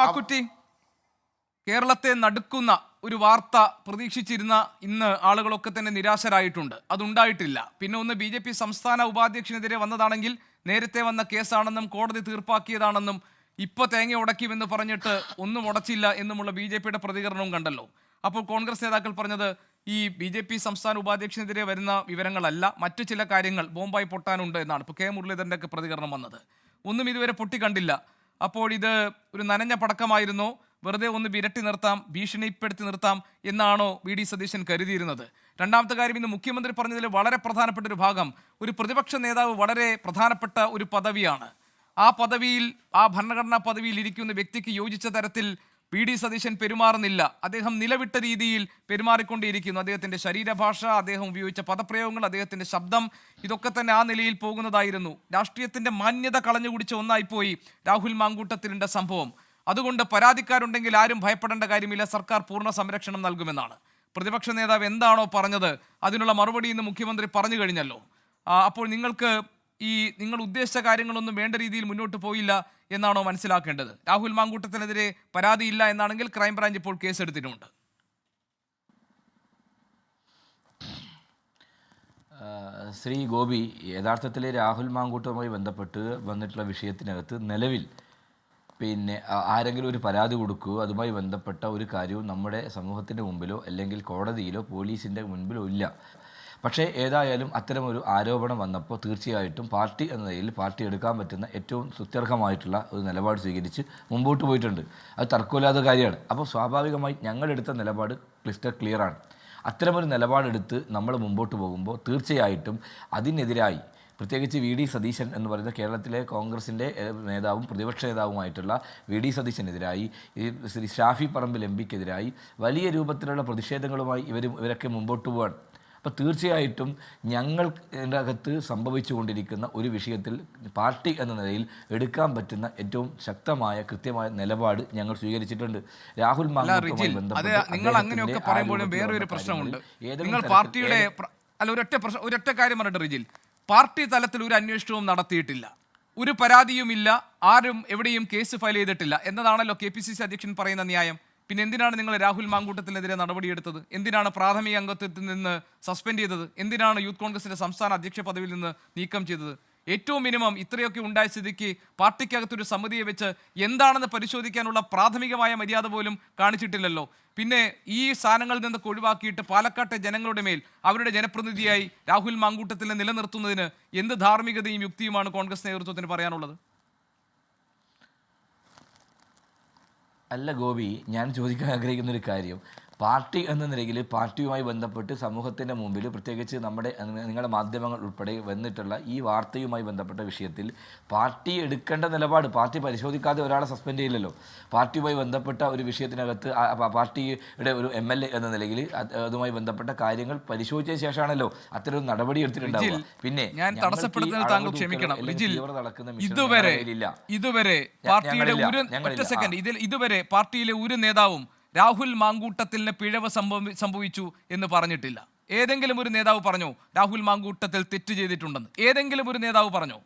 മാക്കുറ്റി, കേരളത്തെ നടുക്കുന്ന ഒരു വാർത്ത പ്രതീക്ഷിച്ചിരുന്ന ഇന്ന് ആളുകളൊക്കെ തന്നെ നിരാശരായിട്ടുണ്ട്. അതുണ്ടായിട്ടില്ല. പിന്നെ ഒന്ന് BJP സംസ്ഥാന ഉപാധ്യക്ഷനെതിരെ വന്നതാണെങ്കിൽ നേരത്തെ വന്ന കേസാണെന്നും കോടതി തീർപ്പാക്കിയതാണെന്നും ഇപ്പോൾ തേങ്ങ ഉടയ്ക്കുമെന്ന് പറഞ്ഞിട്ട് ഒന്നും ഉടച്ചില്ല എന്നുമുള്ള BJPയുടെ പ്രതികരണവും കണ്ടല്ലോ. അപ്പോൾ കോൺഗ്രസ് നേതാക്കൾ പറഞ്ഞത് ഈ BJP സംസ്ഥാന ഉപാധ്യക്ഷനെതിരെ വരുന്ന വിവരങ്ങളല്ല, മറ്റു ചില കാര്യങ്ങൾ ബോംബായി പൊട്ടാനുണ്ട് എന്നാണ്. ഇപ്പോൾ മുരളീധരൻ്റെ ഒക്കെ പ്രതികരണം വന്നത്. ഒന്നും ഇതുവരെ പൊട്ടിക്കണ്ടില്ല. അപ്പോൾ ഇത് ഒരു നനഞ്ഞ പടക്കമായിരുന്നോ, വെറുതെ ഒന്ന് വിരട്ടി നിർത്താം, ഭീഷണിപ്പെടുത്തി നിർത്താം എന്നാണോ VD സതീശൻ കരുതിയിരുന്നത്? രണ്ടാമത്തെ കാര്യം, ഇന്ന് മുഖ്യമന്ത്രി പറഞ്ഞതിൽ വളരെ പ്രധാനപ്പെട്ട ഒരു ഭാഗം, ഒരു പ്രതിപക്ഷ നേതാവ് വളരെ പ്രധാനപ്പെട്ട ഒരു പദവിയാണ്. ആ പദവിയിൽ, ആ ഭരണഘടനാ പദവിയിൽ ഇരിക്കുന്ന വ്യക്തിക്ക് യോജിച്ച തരത്തിൽ VD സതീശൻ പെരുമാറുന്നില്ല. അദ്ദേഹം നിലവിട്ട രീതിയിൽ പെരുമാറിക്കൊണ്ടേയിരിക്കുന്നു. അദ്ദേഹത്തിൻ്റെ ശരീരഭാഷ, അദ്ദേഹം ഉപയോഗിച്ച പദപ്രയോഗങ്ങൾ, അദ്ദേഹത്തിൻ്റെ ശബ്ദം, ഇതൊക്കെ തന്നെ ആ നിലയിൽ പോകുന്നതായിരുന്നു. രാഷ്ട്രീയത്തിൻ്റെ മാന്യത കളഞ്ഞുകുടിച്ച ഒന്നായിപ്പോയി രാഹുൽ മാങ്കൂട്ടത്തിലിൻ്റെ സംഭവം. അതുകൊണ്ട് പരാതിക്കാരുണ്ടെങ്കിൽ ആരും ഭയപ്പെടേണ്ട കാര്യമില്ല, സർക്കാർ പൂർണ്ണ സംരക്ഷണം നൽകുമെന്നാണ്. പ്രതിപക്ഷ നേതാവ് എന്താണോ പറഞ്ഞത് അതിനുള്ള മറുപടി ഇന്ന് മുഖ്യമന്ത്രി പറഞ്ഞു കഴിഞ്ഞല്ലോ. അപ്പോൾ നിങ്ങൾ ഉദ്ദേശിച്ച കാര്യങ്ങളൊന്നും വേണ്ട രീതിയിൽ മുന്നോട്ട് പോയില്ല എന്നാണോ മനസ്സിലാക്കേണ്ടത്? രാഹുൽ മാങ്കൂട്ടത്തിനെതിരെ പരാതിയില്ല എന്നാണെങ്കിൽ ക്രൈംബ്രാഞ്ച് ഇപ്പോൾ കേസെടുത്തിട്ടുമുണ്ട്. ശ്രീ ഗോപി, യഥാർത്ഥത്തിൽ രാഹുൽ മാങ്കൂട്ടവുമായി ബന്ധപ്പെട്ട് വന്നിട്ടുള്ള വിഷയത്തിനകത്ത് നിലവിൽ ആരെങ്കിലും ഒരു പരാതി കൊടുക്കുകയോ അതുമായി ബന്ധപ്പെട്ട ഒരു കാര്യവും നമ്മുടെ സമൂഹത്തിൻ്റെ മുമ്പിലോ അല്ലെങ്കിൽ കോടതിയിലോ പോലീസിൻ്റെ മുൻപിലോ ഇല്ല. പക്ഷേ ഏതായാലും അത്തരമൊരു ആരോപണം വന്നപ്പോൾ തീർച്ചയായിട്ടും പാർട്ടി എന്ന നിലയിൽ പാർട്ടി എടുക്കാൻ പറ്റുന്ന ഏറ്റവും സുത്യർഹമായിട്ടുള്ള ഒരു നിലപാട് സ്വീകരിച്ച് മുമ്പോട്ട് പോയിട്ടുണ്ട്. അത് തർക്കമില്ലാത്ത കാര്യമാണ്. അപ്പോൾ സ്വാഭാവികമായി ഞങ്ങളെടുത്ത നിലപാട് ക്ലിയറാണ്. അത്തരമൊരു നിലപാടെടുത്ത് നമ്മൾ മുമ്പോട്ട് പോകുമ്പോൾ തീർച്ചയായിട്ടും അതിനെതിരായി, പ്രത്യേകിച്ച് VD സതീശൻ എന്ന് പറയുന്ന കേരളത്തിലെ കോൺഗ്രസിൻ്റെ നേതാവും പ്രതിപക്ഷ നേതാവുമായിട്ടുള്ള VD സതീശനെതിരായി, ശ്രീ ഷാഫി പറമ്പിൽ MPക്കെതിരായി വലിയ രൂപത്തിലുള്ള പ്രതിഷേധങ്ങളുമായി ഇവരൊക്കെ മുമ്പോട്ട് പോവാണ്. അപ്പോൾ തീർച്ചയായിട്ടും ഞങ്ങളുടെ അകത്ത് സംഭവിച്ചു കൊണ്ടിരിക്കുന്ന ഒരു വിഷയത്തിൽ പാർട്ടി എന്ന നിലയിൽ എടുക്കാൻ പറ്റുന്ന ഏറ്റവും ശക്തമായ കൃത്യമായ നിലപാട് ഞങ്ങൾ സ്വീകരിച്ചിട്ടുണ്ട്. രാഹുൽ മാങ്കൂട്ടവുമായി ബന്ധപ്പെട്ട് ഒരൊറ്റ കാര്യം പറഞ്ഞിട്ട് റിജിൽ, പാർട്ടി തലത്തിൽ ഒരു അന്വേഷണവും നടത്തിയിട്ടില്ല, ഒരു പരാതിയുമില്ല, ആരും എവിടെയും കേസ് ഫയൽ ചെയ്തിട്ടില്ല എന്നതാണല്ലോ KPCC അധ്യക്ഷൻ പറയുന്ന ന്യായം. പിന്നെ എന്തിനാണ് നിങ്ങൾ രാഹുൽ മാങ്കൂട്ടത്തിനെതിരെ നടപടിയെടുത്തത്? എന്തിനാണ് പ്രാഥമിക അംഗത്വത്തിൽ നിന്ന് സസ്പെൻഡ് ചെയ്തത്? എന്തിനാണ് യൂത്ത് കോൺഗ്രസിന്റെ സംസ്ഥാന അധ്യക്ഷ പദവിയിൽ നിന്ന് നീക്കം ചെയ്തത്? ഏറ്റവും മിനിമം ഇത്രയൊക്കെ ഉണ്ടായ സ്ഥിതിക്ക് പാർട്ടിക്കകത്തൊരു സമിതിയെ വെച്ച് എന്താണെന്ന് പരിശോധിക്കാനുള്ള പ്രാഥമികമായ മര്യാദ പോലും കാണിച്ചിട്ടില്ലല്ലോ. പിന്നെ ഈ സ്ഥാനങ്ങളിൽ നിന്നൊക്കെ ഒഴിവാക്കിയിട്ട് പാലക്കാട്ടെ ജനങ്ങളുടെ മേൽ അവരുടെ ജനപ്രതിനിധിയായി രാഹുൽ മാങ്കൂട്ടത്തിനെ നിലനിർത്തുന്നതിന് എന്ത് ധാർമ്മികതയും യുക്തിയുമാണ് കോൺഗ്രസ് നേതൃത്വത്തിന് പറയാനുള്ളത്? അല്ല ഗോപി, ഞാൻ ചോദിക്കാൻ ആഗ്രഹിക്കുന്നൊരു കാര്യം, പാർട്ടി എന്ന നിലയിൽ പാർട്ടിയുമായി ബന്ധപ്പെട്ട് സമൂഹത്തിൻ്റെ മുമ്പിൽ, പ്രത്യേകിച്ച് നിങ്ങളുടെ മാധ്യമങ്ങൾ ഉൾപ്പെടെ വന്നിട്ടുള്ള ഈ വാർത്തയുമായി ബന്ധപ്പെട്ട വിഷയത്തിൽ പാർട്ടി എടുക്കേണ്ട നിലപാട്, പാർട്ടി പരിശോധിക്കാതെ ഒരാളെ സസ്പെൻഡ് ചെയ്യില്ലല്ലോ. പാർട്ടിയുമായി ബന്ധപ്പെട്ട ഒരു വിഷയത്തിനകത്ത് പാർട്ടിയുടെ ഒരു MLA എന്ന നിലയിൽ അതുമായി ബന്ധപ്പെട്ട കാര്യങ്ങൾ പരിശോധിച്ച ശേഷമാണല്ലോ അത്തരം നടപടി എടുത്തിട്ടുണ്ടാവുക. പിന്നെ ഞാൻ തടസ്സപ്പെടുത്തുന്നത് താങ്കൾ ക്ഷമിക്കണം. ഇതുവരെ പാർട്ടിയിലെ ഒരു നേതാവും രാഹുൽ മാങ്കൂട്ടത്തിന് പിഴവ് സംഭവിച്ചു എന്ന് പറഞ്ഞിട്ടില്ല. ഏതെങ്കിലും ഒരു നേതാവ് പറഞ്ഞോ രാഹുൽ മാങ്കൂട്ടത്തിൽ തെറ്റ് ചെയ്തിട്ടുണ്ടെന്ന്? ഏതെങ്കിലും ഒരു നേതാവ് പറഞ്ഞോ?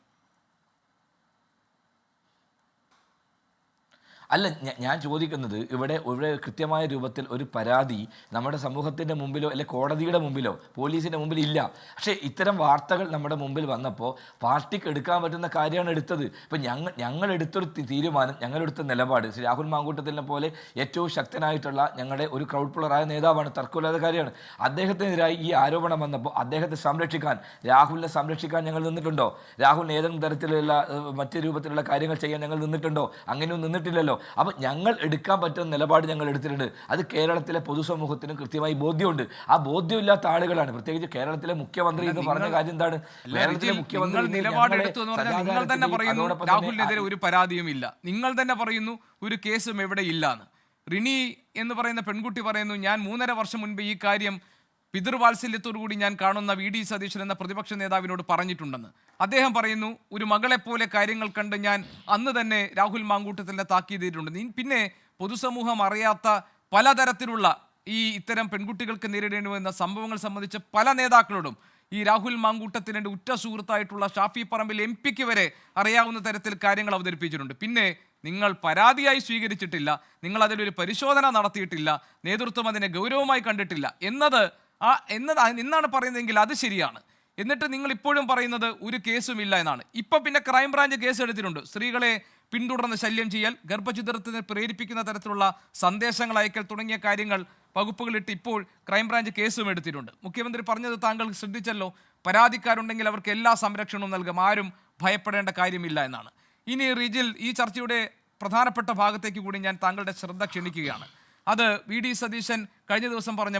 അല്ല, ഞാൻ ചോദിക്കുന്നത് ഇവിടെ കൃത്യമായ രൂപത്തിൽ ഒരു പരാതി നമ്മുടെ സമൂഹത്തിൻ്റെ മുമ്പിലോ അല്ലെ കോടതിയുടെ മുമ്പിലോ പോലീസിൻ്റെ മുമ്പിൽ ഇല്ല. പക്ഷേ ഇത്തരം വാർത്തകൾ നമ്മുടെ മുമ്പിൽ വന്നപ്പോൾ പാർട്ടിക്ക് എടുക്കാൻ പറ്റുന്ന കാര്യമാണ് എടുത്തത്. ഇപ്പം ഞങ്ങൾ എടുത്തൊരു തീരുമാനം, ഞങ്ങളെടുത്ത നിലപാട്, ശ്രീ രാഹുൽ മാങ്കൂട്ടത്തിനെ പോലെ ഏറ്റവും ശക്തനായിട്ടുള്ള ഞങ്ങളുടെ ഒരു ക്രൗഡ് പുള്ളറായ നേതാവാണ്, തർക്കമില്ലാത്ത കാര്യമാണ്. അദ്ദേഹത്തിനെതിരായി ഈ ആരോപണം വന്നപ്പോൾ അദ്ദേഹത്തെ സംരക്ഷിക്കാൻ, രാഹുലിനെ സംരക്ഷിക്കാൻ ഞങ്ങൾ നിന്നിട്ടുണ്ടോ? രാഹുലിന് ഏതെങ്കിലും തരത്തിലുള്ള മറ്റു രൂപത്തിലുള്ള കാര്യങ്ങൾ ചെയ്യാൻ ഞങ്ങൾ നിന്നിട്ടുണ്ടോ? അങ്ങനെയൊന്നും നിന്നിട്ടില്ലല്ലോ. അപ്പോൾ ഞങ്ങൾ എടുക്കാൻ പറ്റുന്ന നിലപാട് ഞങ്ങൾ എടുത്തിട്ടുണ്ട്. അത് കേരളത്തിലെ പൊതുസമൂഹത്തിന് കൃത്യമായി ബോധ്യമുണ്ട്. ആ ബോധ്യമില്ലാത്ത ആളുകളാണ്, പ്രത്യേകിച്ച് കേരളത്തിലെ മുഖ്യമന്ത്രി എന്ന് പറഞ്ഞ കാര്യം എന്താണ്? കേരളത്തിലെ മുഖ്യമന്ത്രി നിങ്ങൾ തന്നെ പറയുന്നു രാഹുലിനെതിരെ ഒരു പരാതിയുമില്ല, നിങ്ങൾ തന്നെ പറയുന്നു ഒരു കേസും എവിടെ ഇല്ലാന്ന്. റിനി എന്ന് പറയുന്ന പെൺകുട്ടി പറയുന്നു, ഞാൻ 3.5 വർഷം മുൻപ് ഈ കാര്യം പിതൃവാത്സല്യത്തോടുകൂടി ഞാൻ കാണുന്ന VD സതീശൻ എന്ന പ്രതിപക്ഷ നേതാവിനോട് പറഞ്ഞിട്ടുണ്ടെന്ന്. അദ്ദേഹം പറയുന്നു, ഒരു മകളെപ്പോലെ കാര്യങ്ങൾ കണ്ട് ഞാൻ അന്ന് തന്നെ രാഹുൽ മാങ്കൂട്ടത്തിനെ താക്കീത് ചെയ്തിട്ടുണ്ട്. പിന്നെ പൊതുസമൂഹം അറിയാത്ത പലതരത്തിലുള്ള ഇത്തരം പെൺകുട്ടികൾക്ക് നേരിടേണ്ടി വന്ന സംഭവങ്ങൾ സംബന്ധിച്ച് പല നേതാക്കളോടും ഈ രാഹുൽ മാങ്കൂട്ടത്തിൻ്റെ ഉറ്റ സുഹൃത്തായിട്ടുള്ള ഷാഫി പറമ്പിൽ MP വരെ അറിയാവുന്ന തരത്തിൽ കാര്യങ്ങൾ അവതരിപ്പിച്ചിട്ടുണ്ട്. പിന്നെ നിങ്ങൾ പരാതിയായി സ്വീകരിച്ചിട്ടില്ല, നിങ്ങൾ അതിലൊരു പരിശോധന നടത്തിയിട്ടില്ല, നേതൃത്വം അതിനെ ഗൗരവമായി കണ്ടിട്ടില്ല എന്നാണ് പറയുന്നതെങ്കിൽ അത് ശരിയാണ്. എന്നിട്ട് നിങ്ങൾ ഇപ്പോഴും പറയുന്നത് ഒരു കേസുമില്ല എന്നാണ്. ഇപ്പം പിന്നെ ക്രൈംബ്രാഞ്ച് കേസ് എടുത്തിട്ടുണ്ട്. സ്ത്രീകളെ പിന്തുടർന്ന് ശല്യം ചെയ്യൽ, ഗർഭഛിദ്രത്തിന് പ്രേരിപ്പിക്കുന്ന തരത്തിലുള്ള സന്ദേശങ്ങൾ അയക്കൽ തുടങ്ങിയ കാര്യങ്ങൾ വകുപ്പുകളിട്ട് ഇപ്പോൾ ക്രൈംബ്രാഞ്ച് കേസും എടുത്തിട്ടുണ്ട്. മുഖ്യമന്ത്രി പറഞ്ഞത് താങ്കൾ ശ്രദ്ധിച്ചല്ലോ, പരാതിക്കാരുണ്ടെങ്കിൽ അവർക്ക് എല്ലാ സംരക്ഷണവും നൽകും, ആരും ഭയപ്പെടേണ്ട കാര്യമില്ല എന്നാണ്. ഇനി റിജിൽ, ഈ ചർച്ചയുടെ പ്രധാനപ്പെട്ട ഭാഗത്തേക്ക് കൂടി ഞാൻ താങ്കളുടെ ശ്രദ്ധ ക്ഷണിക്കുകയാണ്. അത് VD സതീശൻ കഴിഞ്ഞ ദിവസം പറഞ്ഞ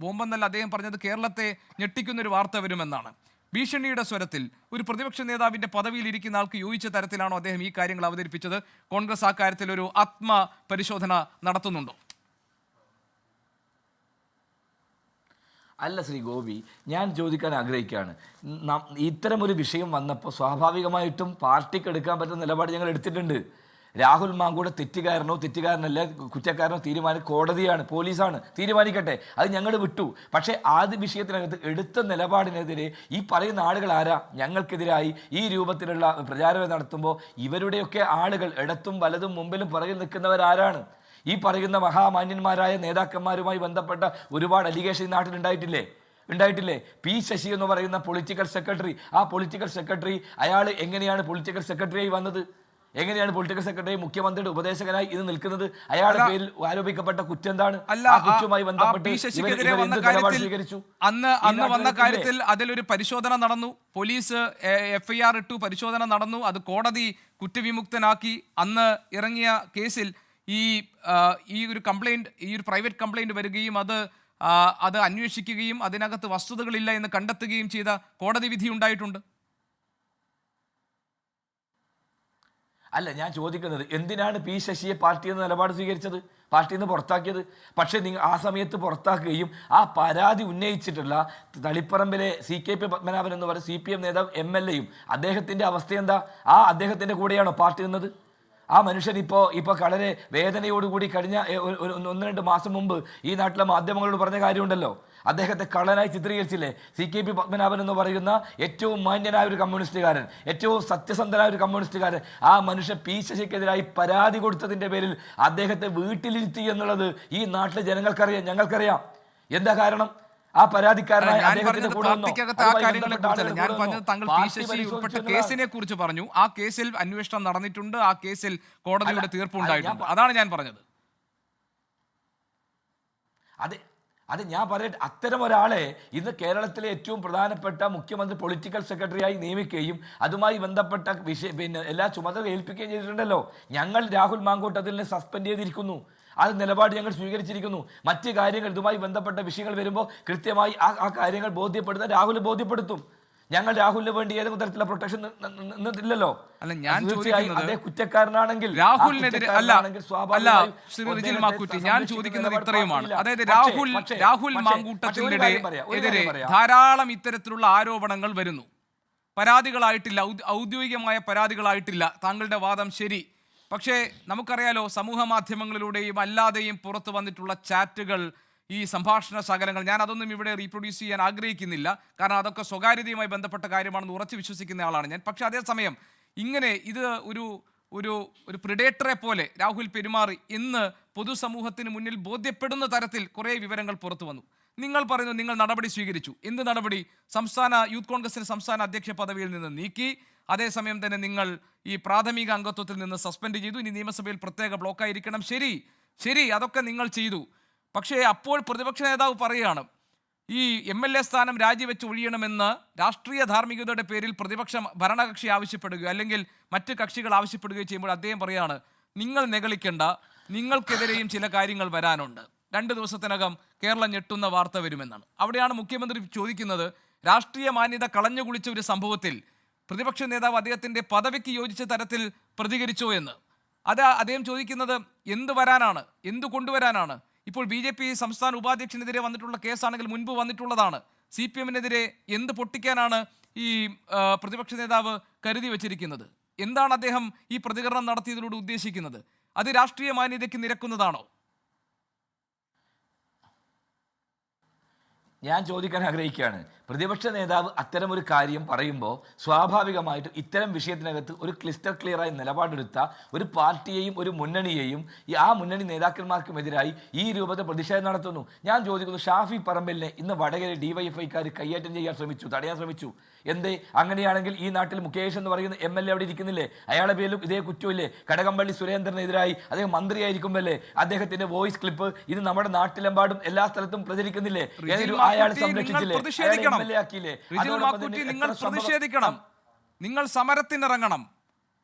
ബോംബെന്നല്ല, അദ്ദേഹം പറഞ്ഞത് കേരളത്തെ ഞെട്ടിക്കുന്നൊരു വാർത്ത വരുമെന്നാണ്. ഭീഷണിയുടെ സ്വരത്തിൽ ഒരു പ്രതിപക്ഷ നേതാവിൻ്റെ പദവിയിൽ ഇരിക്കുന്ന ആൾക്ക് യോജിച്ച തരത്തിലാണോ അദ്ദേഹം ഈ കാര്യങ്ങൾ അവതരിപ്പിച്ചത്? കോൺഗ്രസ് ആ കാര്യത്തിൽ ഒരു ആത്മപരിശോധന നടത്തുന്നുണ്ടോ? അല്ല ശ്രീ ഗോപി, ഞാൻ ചോദിക്കാൻ ആഗ്രഹിക്കുകയാണ്, ഇത്തരമൊരു വിഷയം വന്നപ്പോൾ സ്വാഭാവികമായിട്ടും പാർട്ടിക്ക് എടുക്കാൻ പറ്റുന്ന നിലപാട് ഞങ്ങൾ എടുത്തിട്ടുണ്ട്. രാഹുൽ മാങ്കൂടെ തെറ്റുകാരനല്ല കുറ്റക്കാരനോ കോടതിയാണ്, പോലീസാണ്, തീരുമാനിക്കട്ടെ, അത് ഞങ്ങൾ വിട്ടു. പക്ഷേ ആദ്യ വിഷയത്തിനകത്ത് എടുത്ത നിലപാടിനെതിരെ ഈ പറയുന്ന ആളുകൾ ആരാ? ഞങ്ങൾക്കെതിരായി ഈ രൂപത്തിലുള്ള പ്രചാരണം നടത്തുമ്പോൾ ഇവരുടെയൊക്കെ ആളുകൾ ഇടത്തും വലതും മുമ്പിലും പുറകിൽ നിൽക്കുന്നവരാരാണ്? ഈ പറയുന്ന മഹാമാന്യന്മാരായ നേതാക്കന്മാരുമായി ബന്ധപ്പെട്ട ഒരുപാട് അലിഗേഷൻ ഈ നാട്ടിലുണ്ടായിട്ടില്ലേ? P. ശശി എന്ന് പറയുന്ന പൊളിറ്റിക്കൽ സെക്രട്ടറി, ആ പൊളിറ്റിക്കൽ സെക്രട്ടറി അയാൾ എങ്ങനെയാണ് പൊളിറ്റിക്കൽ സെക്രട്ടറിയായി വന്നത്? എങ്ങനെയാണ് പൊളിറ്റിക്കൽ സെക്രട്ടറി മുഖ്യമന്ത്രിയുടെ ഉപദേശകനായി ഇത് നിൽക്കുന്നത്? അയാളുടെ പേരിൽ ആരോപിക്കപ്പെട്ട കുറ്റം എന്താണ്? കുറ്റവുമായി ബന്ധപ്പെട്ട് സ്വീകരിച്ചു. അന്ന് വന്ന കാര്യത്തിൽ അതിലൊരു പരിശോധന നടന്നു, പോലീസ് FIR ഇട്ടു, പരിശോധന നടന്നു, അത് കോടതി കുറ്റവിമുക്തനാക്കി. അന്ന് ഇറങ്ങിയ കേസിൽ ഈ ഒരു കംപ്ലൈന്റ്, ഈ ഒരു പ്രൈവറ്റ് കംപ്ലൈന്റ് വരികയും അത് അന്വേഷിക്കുകയും അതിനകത്ത് വസ്തുതകളില്ല എന്ന് കണ്ടെത്തുകയും ചെയ്ത കോടതി വിധി ഉണ്ടായിട്ടുണ്ട്. അല്ല, ഞാൻ ചോദിക്കുന്നത് എന്തിനാണ് P. ശശിയെ പാർട്ടി എന്ന നിലപാട് സ്വീകരിച്ചത്, പാർട്ടിയിൽ നിന്ന് പുറത്താക്കിയത്? പക്ഷേ നിങ്ങൾ ആ സമയത്ത് പുറത്താക്കുകയും ആ പരാതി ഉന്നയിച്ചിട്ടുള്ള തളിപ്പറമ്പിലെ CKP പത്മനാഭൻ എന്ന് പറയുന്ന CPM നേതാവ് MLA യും അദ്ദേഹത്തിൻ്റെ അവസ്ഥ എന്താ? അദ്ദേഹത്തിൻ്റെ കൂടെയാണോ പാർട്ടി നിന്നത്? ആ മനുഷ്യൻ ഇപ്പോൾ വളരെ വേദനയോടുകൂടി കഴിഞ്ഞ 1-2 മാസം മുമ്പ് ഈ നാട്ടിലെ മാധ്യമങ്ങളോട് പറഞ്ഞ കാര്യമുണ്ടല്ലോ, അദ്ദേഹത്തെ കള്ളനായി ചിത്രീകരിച്ചില്ലേ? CKP പത്മനാഭൻ എന്ന് പറയുന്ന ഏറ്റവും മാന്യനായ ഒരു കമ്മ്യൂണിസ്റ്റുകാരൻ, ഏറ്റവും സത്യസന്ധനായ ഒരു കമ്മ്യൂണിസ്റ്റുകാരൻ, ആ മനുഷ്യൻ P. ശശിക്കെതിരായി പരാതി കൊടുത്തതിൻ്റെ പേരിൽ അദ്ദേഹത്തെ വീട്ടിലിരുത്തി എന്നുള്ളത് ഈ നാട്ടിലെ ജനങ്ങൾക്കറിയാം, ഞങ്ങൾക്കറിയാം. എന്താ കാരണം? ആ പരാതിക്കാരനായ കേസിനെ കുറിച്ച് പറഞ്ഞു. ആ കേസിൽ അന്വേഷണം നടന്നിട്ടുണ്ട്, ആ കേസിൽ കോടതിയുടെ തീർപ്പുണ്ടായിട്ടുണ്ട്. അതാണ് ഞാൻ പറഞ്ഞത്. അത് ഞാൻ പറയട്ടെ, അത്തരം ഒരാളെ ഇന്ന് കേരളത്തിലെ ഏറ്റവും പ്രധാനപ്പെട്ട മുഖ്യമന്ത്രി പൊളിറ്റിക്കൽ സെക്രട്ടറിയായി നിയമിക്കുകയും അതുമായി ബന്ധപ്പെട്ട എല്ലാ ചുമതല ഏൽപ്പിക്കുകയും ചെയ്തിട്ടുണ്ടല്ലോ. ഞങ്ങൾ രാഹുൽ മാങ്കൂട്ടത്തിലിനെ സസ്പെൻഡ് ചെയ്തിരിക്കുന്നു, അത് നിലപാട് ഞങ്ങൾ സ്വീകരിച്ചിരിക്കുന്നു. മറ്റ് കാര്യങ്ങൾ ഇതുമായി ബന്ധപ്പെട്ട വിഷയങ്ങൾ വരുമ്പോൾ കൃത്യമായി ആ കാര്യങ്ങൾ രാഹുൽ ബോധ്യപ്പെടുത്തും. ഞങ്ങൾ രാഹുലിന് വേണ്ടി ഏതെങ്കിലും തരത്തിലുള്ള പ്രൊട്ടക്ഷൻ നിന്നിട്ടില്ലല്ലോ. അല്ല, ഞാൻ ചോദിക്കുന്നത് കുറ്റക്കാരനാണെങ്കിൽ രാഹുലിനെതിരെ ഞാൻ ചോദിക്കുന്നത് ഇത്രയുമാണ്. അതായത് രാഹുൽ മാങ്കൂട്ടത്തിനെതിരെ ധാരാളം ഇത്തരത്തിലുള്ള ആരോപണങ്ങൾ വരുന്നു. പരാതികളായിട്ടില്ല, ഔദ്യോഗികമായ പരാതികളായിട്ടില്ല. താങ്കളുടെ വാദം ശരി. പക്ഷേ നമുക്കറിയാലോ, സമൂഹ മാധ്യമങ്ങളിലൂടെയും അല്ലാതെയും പുറത്തു വന്നിട്ടുള്ള ചാറ്റുകൾ, ഈ സംഭാഷണ ശകലങ്ങൾ, ഞാൻ അതൊന്നും ഇവിടെ റീപ്രൊഡ്യൂസ് ചെയ്യാൻ ആഗ്രഹിക്കുന്നില്ല. കാരണം അതൊക്കെ സ്വകാര്യതയുമായി ബന്ധപ്പെട്ട കാര്യമാണെന്ന് ഉറച്ചു വിശ്വസിക്കുന്ന ആളാണ് ഞാൻ. പക്ഷേ അതേസമയം ഇങ്ങനെ ഇത് ഒരു പ്രിഡേറ്ററെ പോലെ രാഹുൽ പെരുമാറി എന്ന് പൊതുസമൂഹത്തിന് മുന്നിൽ ബോധ്യപ്പെടുന്ന തരത്തിൽ കുറേ വിവരങ്ങൾ പുറത്തു വന്നു. നിങ്ങൾ പറയുന്നു നിങ്ങൾ നടപടി സ്വീകരിച്ചു. എന്ത് നടപടി? യൂത്ത് കോൺഗ്രസിന്റെ സംസ്ഥാന അധ്യക്ഷ പദവിയിൽ നിന്ന് നീക്കി. അതേസമയം തന്നെ നിങ്ങൾ ഈ പ്രാഥമിക അംഗത്വത്തിൽ നിന്ന് സസ്പെൻഡ് ചെയ്തു. ഇനി നിയമസഭയിൽ പ്രത്യേക ബ്ലോക്കായിരിക്കണം. ശരി, അതൊക്കെ നിങ്ങൾ ചെയ്തു. പക്ഷേ അപ്പോൾ പ്രതിപക്ഷ നേതാവ് പറയുകയാണ്, ഈ MLA സ്ഥാനം രാജിവെച്ച് ഒഴിയണമെന്ന് രാഷ്ട്രീയ ധാർമ്മികതയുടെ പേരിൽ ഭരണകക്ഷി ആവശ്യപ്പെടുകയോ അല്ലെങ്കിൽ മറ്റ് കക്ഷികൾ ആവശ്യപ്പെടുകയോ ചെയ്യുമ്പോൾ അദ്ദേഹം പറയുകയാണ്, നിങ്ങൾ നെകളിക്കേണ്ട, നിങ്ങൾക്കെതിരെയും ചില കാര്യങ്ങൾ വരാനുണ്ട്. 2 ദിവസത്തിനകം കേരളം ഞെട്ടുന്ന വാർത്ത വരുമെന്നാണ്. അവിടെയാണ് മുഖ്യമന്ത്രി ചോദിക്കുന്നത്, രാഷ്ട്രീയ മാന്യത കളഞ്ഞുകുളിച്ച ഒരു സംഭവത്തിൽ പ്രതിപക്ഷ നേതാവ് അദ്ദേഹത്തിൻ്റെ പദവിക്ക് യോജിച്ച തരത്തിൽ പ്രതികരിച്ചോ എന്ന്. അദ്ദേഹം ചോദിക്കുന്നത് എന്ത് വരാനാണ്, എന്ത് കൊണ്ടുവരാനാണ്? ഇപ്പോൾ BJP സംസ്ഥാന ഉപാധ്യക്ഷനെതിരെ വന്നിട്ടുള്ള കേസാണെങ്കിൽ മുൻപ് വന്നിട്ടുള്ളതാണ്. CPM-നെതിരെ എന്ത് പൊട്ടിക്കാനാണ് ഈ പ്രതിപക്ഷ നേതാവ് കരുതി വച്ചിരിക്കുന്നത്? എന്താണ് അദ്ദേഹം ഈ പ്രതികരണം നടത്തിയതിലൂടെ ഉദ്ദേശിക്കുന്നത്? അത് രാഷ്ട്രീയ മാന്യതയ്ക്ക് നിരക്കുന്നതാണോ? ഞാൻ ചോദിക്കാൻ ആഗ്രഹിക്കുകയാണ്, പ്രതിപക്ഷ നേതാവ് അത്തരമൊരു കാര്യം പറയുമ്പോൾ സ്വാഭാവികമായിട്ടും ഇത്തരം വിഷയത്തിനകത്ത് ഒരു ക്ലിയറായ നിലപാടെടുത്ത ഒരു പാർട്ടിയെയും ഒരു മുന്നണിയെയും ആ മുന്നണി നേതാക്കന്മാർക്കുമെതിരായി ഈ രൂപത്തിൽ പ്രതിഷേധം നടത്തുന്നു. ഞാൻ ചോദിക്കുന്നു, ഷാഫി പറമ്പലിനെ ഇന്ന് വടകര DYFIക്കാർ കയ്യേറ്റം ചെയ്യാൻ ശ്രമിച്ചു, തടയാൻ ശ്രമിച്ചു. എന്തേ? അങ്ങനെയാണെങ്കിൽ ഈ നാട്ടിൽ മുകേഷ് എന്ന് പറയുന്ന MLA അവിടെ ഇരിക്കുന്നില്ലേ? അയാളുടെ പേരിലും ഇതേ കുറ്റമില്ലേ? കടകംപള്ളി സുരേന്ദ്രനെതിരായി അദ്ദേഹം മന്ത്രിയായിരിക്കുമല്ലേ അദ്ദേഹത്തിന്റെ വോയിസ് ക്ലിപ്പ് ഇത് നമ്മുടെ നാട്ടിലെമ്പാടും എല്ലാ സ്ഥലത്തും പ്രചരിക്കുന്നില്ലേ? അയാൾ സംരക്ഷിച്ചില്ലേ? നിങ്ങൾ പ്രതിഷേധിക്കണം, നിങ്ങൾ സമരത്തിനിറങ്ങണം.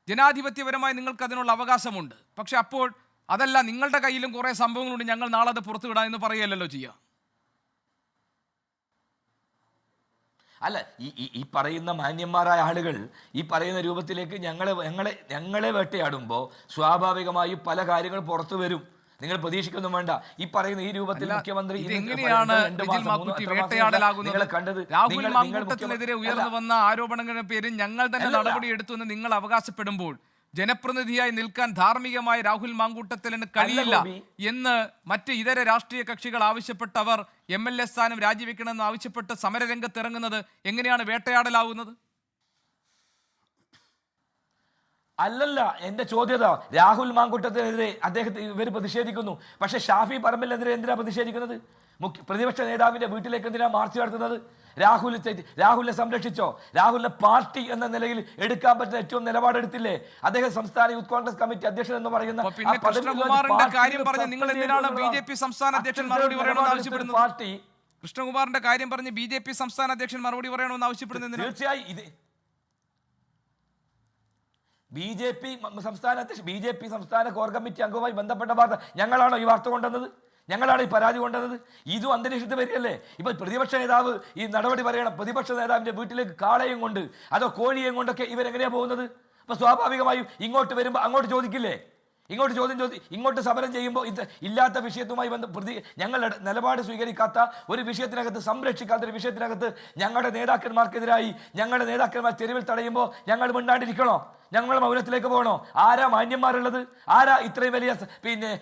ജനാധിപത്യപരമായി നിങ്ങൾക്ക് അതിനുള്ള അവകാശമുണ്ട്. പക്ഷെ അപ്പോൾ അതല്ല, നിങ്ങളുടെ കയ്യിലും കുറെ സംഭവങ്ങളുണ്ട്, ഞങ്ങൾ നാളെ അത് പുറത്തുവിടാം എന്ന് പറയല്ലോ ചെയ്യുക. അല്ല, ഈ പറയുന്ന മാന്യന്മാരായ ആളുകൾ ഈ പറയുന്ന രൂപത്തിലേക്ക് ഞങ്ങളെ വേട്ടയാടുമ്പോൾ സ്വാഭാവികമായും പല കാര്യങ്ങളും പുറത്തു വരും. നിങ്ങൾ പ്രതീക്ഷിക്കൊന്നും വേണ്ട. ഈ പറയുന്ന ഈ രൂപത്തിൽ മുഖ്യമന്ത്രി രാഹുൽ മാങ്കൂട്ടത്തിനെതിരെ ഉയർന്നു വന്ന ആരോപണങ്ങളുടെ പേരിൽ ഞങ്ങൾ തന്നെ നടപടിയെടുത്തു എന്ന് നിങ്ങൾ അവകാശപ്പെടുമ്പോൾ ജനപ്രതിനിധിയായി നിൽക്കാൻ ധാർമ്മികമായി രാഹുൽ മാങ്കൂട്ടത്തിന് കഴിയില്ല എന്ന് മറ്റ് ഇതര രാഷ്ട്രീയ കക്ഷികൾ ആവശ്യപ്പെട്ടവർ MLA സ്ഥാനം രാജിവെക്കണമെന്ന് ആവശ്യപ്പെട്ട് സമരരംഗത്തിറങ്ങുന്നത് എങ്ങനെയാണ് വേട്ടയാടലാവുന്നത്? അല്ലല്ല, എന്റെ ചോദ്യത രാഹുൽ മാങ്കൂട്ടത്തിനെതിരെ ഇവർ പ്രതിഷേധിക്കുന്നു. പക്ഷെ ഷാഫി പറമ്പലിനെതിരെ എന്തിനാ പ്രതിഷേധിക്കുന്നത്? പ്രതിപക്ഷ നേതാവിന്റെ വീട്ടിലേക്ക് എന്തിനാ മാർച്ച് നടത്തുന്നത്? രാഹുലിനെ സംരക്ഷിച്ചോ? രാഹുലിന്റെ പാർട്ടി എന്ന നിലയിൽ എടുക്കാൻ പറ്റുന്ന ഏറ്റവും നിലപാടെടുത്തില്ലേ? അദ്ദേഹം സംസ്ഥാന യൂത്ത് കോൺഗ്രസ് കമ്മിറ്റി അധ്യക്ഷൻ എന്ന് പറയുന്ന കൃഷ്ണകുമാറിന്റെ കാര്യം പറഞ്ഞ് നിങ്ങൾ എന്തിനാണ് BJP സംസ്ഥാന അധ്യക്ഷൻ മറുപടി പറയണമെന്ന് ആവശ്യപ്പെടുന്നത്? പാർട്ടി കൃഷ്ണകുമാറിന്റെ കാര്യം പറഞ്ഞ് BJP സംസ്ഥാന അധ്യക്ഷൻ മറുപടി പറയണമെന്ന് ആവശ്യപ്പെടുന്നത് തീർച്ചയായും ഇത് BJP സംസ്ഥാന കോർ കമ്മിറ്റി അംഗവുമായി ബന്ധപ്പെട്ട വാർത്ത ഞങ്ങളാണോ ഈ വാർത്ത കൊണ്ടുവന്നത്? ഞങ്ങളാണ് ഈ പരാതി കൊണ്ടുവന്നത്? ഇതും അന്തരീക്ഷത്തിൽ വരികയല്ലേ? ഇപ്പൊ പ്രതിപക്ഷ നേതാവ് ഈ നടപടി പറയണം. പ്രതിപക്ഷ നേതാവിന്റെ വീട്ടിലേക്ക് കാളയും കൊണ്ട് അതോ കോഴിയും കൊണ്ടൊക്കെ ഇവരെങ്ങനെയാ പോകുന്നത്? അപ്പൊ സ്വാഭാവികമായും ഇങ്ങോട്ട് വരുമ്പോൾ അങ്ങോട്ട് ചോദിക്കില്ലേ? ഇങ്ങോട്ട് സമരം ചെയ്യുമ്പോൾ ഇല്ലാത്ത വിഷയത്തുമായി ഞങ്ങളുടെ നിലപാട് സ്വീകരിക്കാത്ത ഒരു വിഷയത്തിനകത്ത്, സംരക്ഷിക്കാത്ത ഒരു വിഷയത്തിനകത്ത് ഞങ്ങളുടെ നേതാക്കന്മാർക്കെതിരായി ഞങ്ങളുടെ നേതാക്കന്മാർ തെരുവിൽ തടയുമ്പോൾ ഞങ്ങൾ മിണ്ടാണ്ടിരിക്കണോ? ഞങ്ങൾ മൗനത്തിലേക്ക് പോകണോ? ആരാ മാന്യന്മാരുള്ളത്? ആരാ ഇത്രയും വലിയ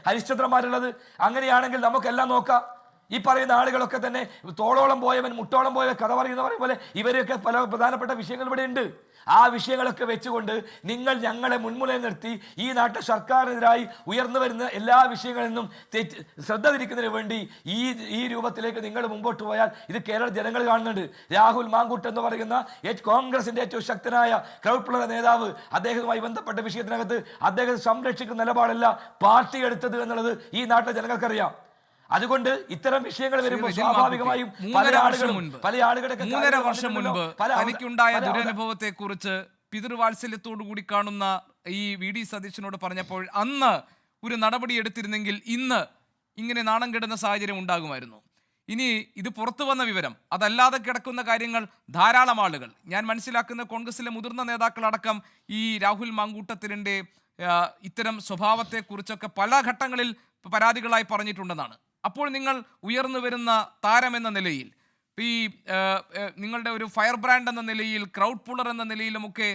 ഹരിശ്ചന്ദ്രന്മാരുള്ളത്? അങ്ങനെയാണെങ്കിൽ നമുക്കെല്ലാം നോക്കാം. ഈ പറയുന്ന ആളുകളൊക്കെ തന്നെ തോളോളം പോയവൻ മുട്ടോളം പോയവൻ കഥ പറയുന്ന പോലെ ഇവരൊക്കെ പല പ്രധാനപ്പെട്ട വിഷയങ്ങൾ ഇവിടെ ഉണ്ട്. ആ വിഷയങ്ങളൊക്കെ വെച്ചുകൊണ്ട് നിങ്ങൾ ഞങ്ങളെ മുൻമുലയിൽ നിർത്തി ഈ നാട്ടിൽ സർക്കാരിനെതിരായി ഉയർന്നു വരുന്ന എല്ലാ വിഷയങ്ങളിൽ നിന്നും ശ്രദ്ധ തിരിക്കുന്നതിന് വേണ്ടി ഈ രൂപത്തിലേക്ക് നിങ്ങൾ മുമ്പോട്ട് പോയാൽ ഇത് കേരള ജനങ്ങൾ കാണുന്നുണ്ട്. രാഹുൽ മാങ്കൂട്ട് എന്ന് പറയുന്ന കോൺഗ്രസിന്റെ ഏറ്റവും ശക്തനായ ക്രൗഡ് പുള്ളർ നേതാവ്, അദ്ദേഹവുമായി ബന്ധപ്പെട്ട വിഷയത്തിനകത്ത് അദ്ദേഹം സംരക്ഷിക്കുന്ന നിലപാടല്ല പാർട്ടി എടുത്തത് എന്നുള്ളത് ഈ നാട്ടിലെ ജനങ്ങൾക്കറിയാം. അതുകൊണ്ട് ഇത്തരം വിഷയങ്ങൾ വരുമ്പോൾ സ്വാഭാവികമായും 3.5 വർഷം മുൻപ് തനിക്കുണ്ടായ ദുരനുഭവത്തെ കുറിച്ച് പിതൃവാത്സല്യത്തോടു കൂടി കാണുന്ന ഈ VD സതീശനോട് പറഞ്ഞപ്പോൾ അന്ന് ഒരു നടപടി എടുത്തിരുന്നെങ്കിൽ ഇന്ന് ഇങ്ങനെ നാണം കെടുന്ന സാഹചര്യം ഉണ്ടാകുമായിരുന്നു. ഇനി ഇത് പുറത്തു വന്ന വിവരം അതല്ലാതെ കിടക്കുന്ന കാര്യങ്ങൾ ധാരാളം ആളുകൾ, ഞാൻ മനസ്സിലാക്കുന്ന കോൺഗ്രസിലെ മുതിർന്ന നേതാക്കളടക്കം ഈ രാഹുൽ മാങ്കൂട്ടത്തിലിൻ്റെ ഇത്തരം സ്വഭാവത്തെക്കുറിച്ചൊക്കെ പല ഘട്ടങ്ങളിൽ പരാതികളായി പറഞ്ഞിട്ടുണ്ടെന്നാണ്. അപ്പോൾ നിങ്ങൾ ഉയർന്നു വരുന്ന താരമെന്ന നിലയിൽ, ഈ നിങ്ങളുടെ ഒരു ഫയർ ബ്രാൻഡ് എന്ന നിലയിൽ, ക്രൗഡ് പുള്ളർ എന്ന നിലയിലുമൊക്കെ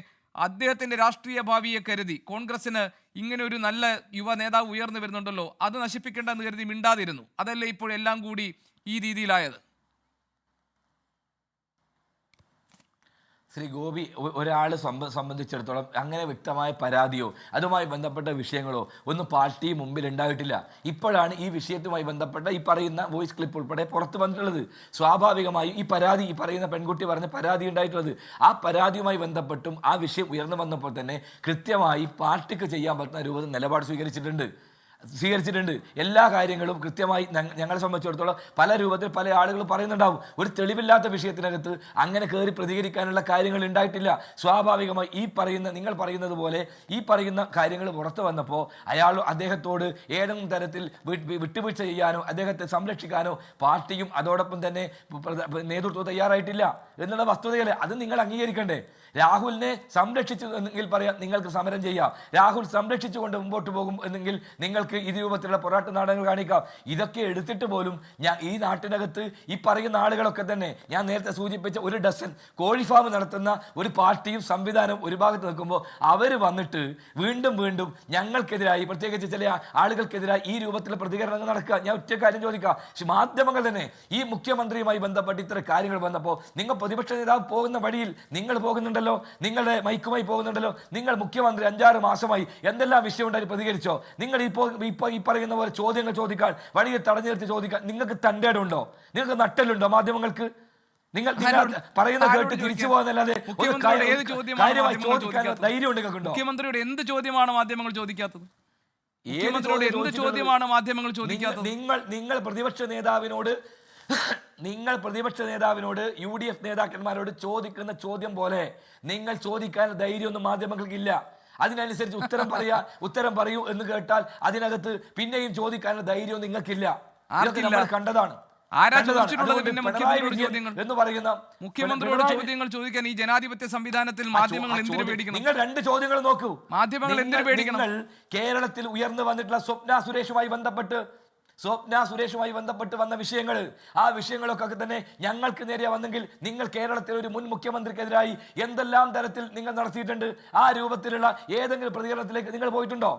അദ്ദേഹത്തിൻ്റെ രാഷ്ട്രീയ ഭാവിയെ കരുതി കോൺഗ്രസിന് ഇങ്ങനെ ഒരു നല്ല യുവ നേതാവ് ഉയർന്നു വരുന്നുണ്ടല്ലോ, അത് നശിപ്പിക്കേണ്ടെന്ന് കരുതി മിണ്ടാതിരുന്നു. അതല്ലേ ഇപ്പോൾ എല്ലാം കൂടി ഈ രീതിയിലായത്? ശ്രീ ഗോപി, ഒരാൾ സംബന്ധിച്ചിടത്തോളം അങ്ങനെ വ്യക്തമായ പരാതിയോ അതുമായി ബന്ധപ്പെട്ട വിഷയങ്ങളോ ഒന്നും പാർട്ടി മുമ്പിൽ ഉണ്ടായിട്ടില്ല. ഇപ്പോഴാണ് ഈ വിഷയത്തുമായി ബന്ധപ്പെട്ട ഈ പറയുന്ന വോയിസ് ക്ലിപ്പ് ഉൾപ്പെടെ പുറത്തു വന്നിട്ടുള്ളത്. സ്വാഭാവികമായും ഈ പറയുന്ന പെൺകുട്ടി പറഞ്ഞ പരാതി ഉണ്ടായിട്ടുള്ളത്, ആ പരാതിയുമായി ബന്ധപ്പെട്ടും ആ വിഷയം ഉയർന്നു വന്നപ്പോൾ തന്നെ കൃത്യമായി പാർട്ടിക്ക് ചെയ്യാൻ പറ്റുന്ന രൂപത്തിൽ നിലപാട് സ്വീകരിച്ചിട്ടുണ്ട്. എല്ലാ കാര്യങ്ങളും കൃത്യമായി ഞങ്ങളെ സംബന്ധിച്ചിടത്തോളം പല രൂപത്തിൽ പല ആളുകളും പറയുന്നുണ്ടാവും. ഒരു തെളിവില്ലാത്ത വിഷയത്തിനകത്ത് അങ്ങനെ കയറി പ്രതികരിക്കാനുള്ള കാര്യങ്ങൾ ഉണ്ടായിട്ടില്ല. സ്വാഭാവികമായി നിങ്ങൾ പറയുന്നത് പോലെ ഈ പറയുന്ന കാര്യങ്ങൾ പുറത്തു വന്നപ്പോൾ അദ്ദേഹത്തോട് ഏതെങ്കിലും തരത്തിൽ വിട്ടുവീഴ്ച ചെയ്യാനോ അദ്ദേഹത്തെ സംരക്ഷിക്കാനോ പാർട്ടിയും അതോടൊപ്പം തന്നെ നേതൃത്വം തയ്യാറായിട്ടില്ല എന്നുള്ള വസ്തുതയല്ലേ? അത് നിങ്ങൾ അംഗീകരിക്കണ്ടേ? രാഹുലിനെ സംരക്ഷിച്ചു എന്നെങ്കിൽ പറയാം നിങ്ങൾക്ക് സമരം ചെയ്യാം. രാഹുൽ സംരക്ഷിച്ചുകൊണ്ട് മുമ്പോട്ട് പോകും എന്നെങ്കിൽ നിങ്ങൾക്ക് മാധ്യമങ്ങൾക്ക് ഈ രൂപത്തിലുള്ള പോരാട്ട നാടകങ്ങൾ കാണിക്കാം. ഇതൊക്കെ എടുത്തിട്ട് പോലും ഈ നാട്ടിനകത്ത് ഈ പറയുന്ന ആളുകളൊക്കെ തന്നെ ഞാൻ നേരത്തെ സൂചിപ്പിച്ച ഒരു ഡസൻ കോഴി ഫാം നടത്തുന്ന ഒരു പാർട്ടിയും സംവിധാനവും ഒരു ഭാഗത്ത് നിൽക്കുമ്പോൾ അവർ വന്നിട്ട് വീണ്ടും വീണ്ടും ഞങ്ങൾക്കെതിരായി, പ്രത്യേകിച്ച് ചില ആളുകൾക്കെതിരായി ഈ രൂപത്തിലുള്ള പ്രതികരണങ്ങൾ നടക്കുക. ഞാൻ ഒറ്റ കാര്യം ചോദിക്കാം, മാധ്യമങ്ങൾ തന്നെ ഈ മുഖ്യമന്ത്രിയുമായി ബന്ധപ്പെട്ട് ഇത്തരം കാര്യങ്ങൾ വന്നപ്പോൾ നിങ്ങൾ പ്രതിപക്ഷ നേതാവ് പോകുന്ന വഴിയിൽ നിങ്ങൾ പോകുന്നുണ്ടല്ലോ, നിങ്ങളുടെ മൈക്കുമായി പോകുന്നുണ്ടല്ലോ, നിങ്ങൾ മുഖ്യമന്ത്രി 5-6 മാസമായി എന്തെല്ലാം വിഷയം ഉണ്ടായി പ്രതികരിച്ചോ? നിങ്ങൾ ഇപ്പോൾ ഈ പറയുന്ന പോലെ ചോദ്യങ്ങൾ ചോദിക്കാൻ, വഴിയെ തടഞ്ഞു നിർത്തി ചോദിക്കാൻ നിങ്ങൾക്ക് തൻ്റെടുണ്ടോ? നിങ്ങൾക്ക് നട്ടലുണ്ടോ മാധ്യമങ്ങൾക്ക്? നിങ്ങൾ പറയുന്ന കേട്ട് തിരിച്ചു പോകുന്നല്ലാതെ ധൈര്യം ഉണ്ടെങ്കിലുണ്ടോ? മുഖ്യമന്ത്രിയുടെ എന്ത് ചോദ്യമാണ് മാധ്യമങ്ങൾ ചോദിക്കാത്തത്? നിങ്ങൾ പ്രതിപക്ഷ നേതാവിനോട് UDF നേതാക്കന്മാരോട് ചോദിക്കുന്ന ചോദ്യം പോലെ നിങ്ങൾ ചോദിക്കാൻ ധൈര്യമൊന്നും മാധ്യമങ്ങൾക്കില്ല. അതിനനുസരിച്ച് ഉത്തരം പറയൂ എന്ന് കേട്ടാൽ അതിനകത്ത് പിന്നെയും ചോദിക്കാനുള്ള ധൈര്യവും നിങ്ങൾക്കില്ല. നമ്മൾ കണ്ടതാണ്. മുഖ്യമന്ത്രിയോട് ചോദ്യങ്ങൾ ചോദിക്കാൻ ഈ ജനാധിപത്യ സംവിധാനത്തിൽ മാധ്യമങ്ങൾ എന്തിനു പേടിക്കണം? നിങ്ങൾ 2 ചോദ്യങ്ങൾ നോക്കൂ. മാധ്യമങ്ങൾ എന്തിനു പേടിക്കണം? കേരളത്തിൽ ഉയർന്നു വന്നിട്ടുള്ള സ്വപ്ന സുരേഷുമായി ബന്ധപ്പെട്ട് വന്ന വിഷയങ്ങൾ, ആ വിഷയങ്ങളൊക്കെ തന്നെ ഞങ്ങൾക്ക് നേരെ വന്നെങ്കിൽ നിങ്ങൾ കേരളത്തിൽ ഒരു മുൻ മുഖ്യമന്ത്രിക്കെതിരായി എന്തെല്ലാം തരത്തിൽ നിങ്ങൾ നടത്തിയിട്ടുണ്ട്? ആ രൂപത്തിലുള്ള ഏതെങ്കിലും പ്രതികരണത്തിലേക്ക് നിങ്ങൾ പോയിട്ടുണ്ടോ?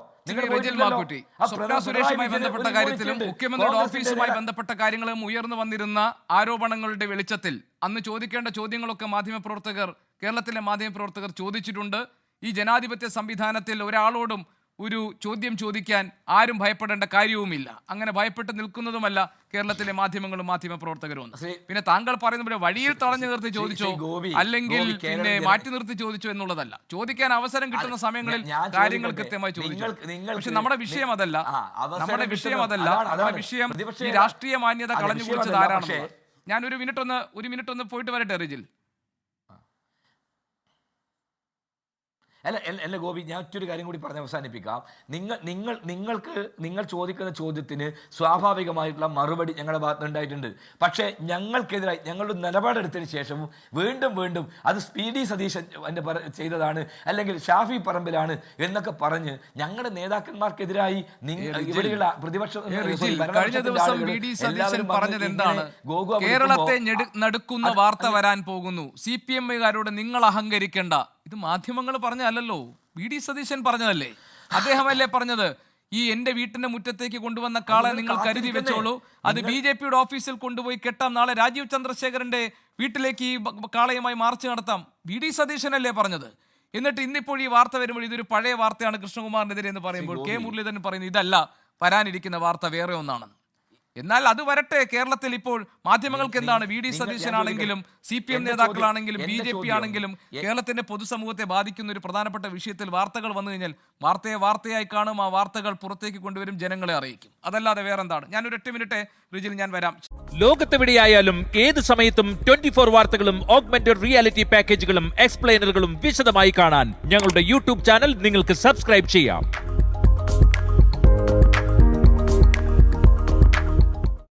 സുരേഷുമായി ബന്ധപ്പെട്ട കാര്യത്തിലും മുഖ്യമന്ത്രിയുടെ ഓഫീസുമായി ബന്ധപ്പെട്ട കാര്യങ്ങളും ഉയർന്നു വന്നിരുന്ന ആരോപണങ്ങളുടെ വെളിച്ചത്തിൽ അന്ന് ചോദിക്കേണ്ട ചോദ്യങ്ങളൊക്കെ കേരളത്തിലെ മാധ്യമപ്രവർത്തകർ ചോദിച്ചിട്ടുണ്ട്. ഈ ജനാധിപത്യ സംവിധാനത്തിൽ ഒരാളോടും ഒരു ചോദ്യം ചോദിക്കാൻ ആരും ഭയപ്പെടേണ്ട കാര്യവുമില്ല. അങ്ങനെ ഭയപ്പെട്ട് നിൽക്കുന്നതുമല്ല കേരളത്തിലെ മാധ്യമങ്ങളും മാധ്യമപ്രവർത്തകരും. പിന്നെ താങ്കൾ പറയുന്ന പോലെ വഴിയിൽ തടഞ്ഞു നിർത്തി ചോദിച്ചോ അല്ലെങ്കിൽ പിന്നെ മാറ്റി നിർത്തി ചോദിച്ചോ എന്നുള്ളതല്ല. ചോദിക്കാൻ അവസരം കിട്ടുന്ന സമയങ്ങളിൽ കാര്യങ്ങൾ കൃത്യമായി ചോദിച്ചു. പക്ഷെ നമ്മുടെ വിഷയം അതല്ല. നമ്മുടെ വിഷയം ഈ രാഷ്ട്രീയ മാന്യത കളഞ്ഞു കുറിച്ചത് ആരാണെന്ന്. ഞാൻ ഒരു മിനിറ്റ് ഒന്ന് പോയിട്ട് വരട്ടെ റിജിൽ. അല്ല ഗോപി, ഞാൻ മറ്റൊരു കാര്യം കൂടി പറഞ്ഞ് അവസാനിപ്പിക്കാം. നിങ്ങൾ ചോദിക്കുന്ന ചോദ്യത്തിന് സ്വാഭാവികമായിട്ടുള്ള മറുപടി ഞങ്ങളുടെ ഭാഗത്ത് ഉണ്ടായിട്ടുണ്ട്. പക്ഷേ ഞങ്ങൾക്കെതിരായി ഞങ്ങളുടെ നിലപാടെടുത്തതിന് ശേഷവും വീണ്ടും അത് സ്പീഡി സതീശൻ ചെയ്തതാണ് അല്ലെങ്കിൽ ഷാഫി പറമ്പിലാണ് എന്നൊക്കെ പറഞ്ഞ് ഞങ്ങളുടെ നേതാക്കന്മാർക്കെതിരായി ഇവിടെയുള്ള പ്രതിപക്ഷ കഴിഞ്ഞ ദിവസം വി.ഡി. സതീശൻ പറഞ്ഞത് എന്താണ്? കേരളത്തെ നടുക്കുന്ന വാർത്ത വരാൻ പോകുന്നു, CPM-കാരോട് നിങ്ങൾ അഹങ്കരിക്കേണ്ട. ഇത് മാധ്യമങ്ങൾ പറഞ്ഞതല്ലോ, വി.ഡി. സതീശൻ പറഞ്ഞതല്ലേ? അദ്ദേഹമല്ലേ പറഞ്ഞത് ഈ എന്റെ വീട്ടിന്റെ മുറ്റത്തേക്ക് കൊണ്ടുവന്ന കാളെ നിങ്ങൾ കരുതി വെച്ചോളൂ, അത് BJP-യുടെ ഓഫീസിൽ കൊണ്ടുപോയി കെട്ടാം, നാളെ രാജീവ് ചന്ദ്രശേഖരന്റെ വീട്ടിലേക്ക് ഈ കാളയുമായി മാർച്ച് നടത്താം. വി.ഡി. സതീശനല്ലേ പറഞ്ഞത്? എന്നിട്ട് ഇന്നിപ്പോൾ ഈ വാർത്ത വരുമ്പോൾ ഇതൊരു പഴയ വാർത്തയാണ് കൃഷ്ണകുമാറിനെതിരെ എന്ന് പറയുമ്പോൾ കെ മുരളീധരൻ പറയുന്നത് ഇതല്ല, വരാനിരിക്കുന്ന വാർത്ത വേറെ ഒന്നാണ്. എന്നാൽ അത് വരട്ടെ. കേരളത്തിൽ ഇപ്പോൾ മാധ്യമങ്ങൾക്ക് എന്താണ്? വി.ഡി. സതീശനാണെങ്കിലും CPM നേതാക്കളാണെങ്കിലും BJP ആണെങ്കിലും കേരളത്തിന്റെ പൊതുസമൂഹത്തെ ബാധിക്കുന്ന ഒരു പ്രധാനപ്പെട്ട വിഷയത്തിൽ വാർത്തകൾ വന്നു കഴിഞ്ഞാൽ വാർത്തയായി കാണും. ആ വാർത്തകൾ പുറത്തേക്ക് കൊണ്ടുവരും, ജനങ്ങളെ അറിയിക്കും. അതല്ലാതെ വേറെന്താണ്? ഞാൻ ഒരു 8 മിനിറ്റ് റിജിൽ ഞാൻ വരാം. ലോകത്തെവിടെയായാലും ഏത് സമയത്തും 24 വാർത്തകളും ഓഗ്മെന്റഡ് റിയാലിറ്റി പാക്കേജുകളും എക്സ്പ്ലെയിനറുകളും വിശദമായി കാണാൻ ഞങ്ങളുടെ YouTube ചാനൽ നിങ്ങൾക്ക് സബ്സ്ക്രൈബ് ചെയ്യാം.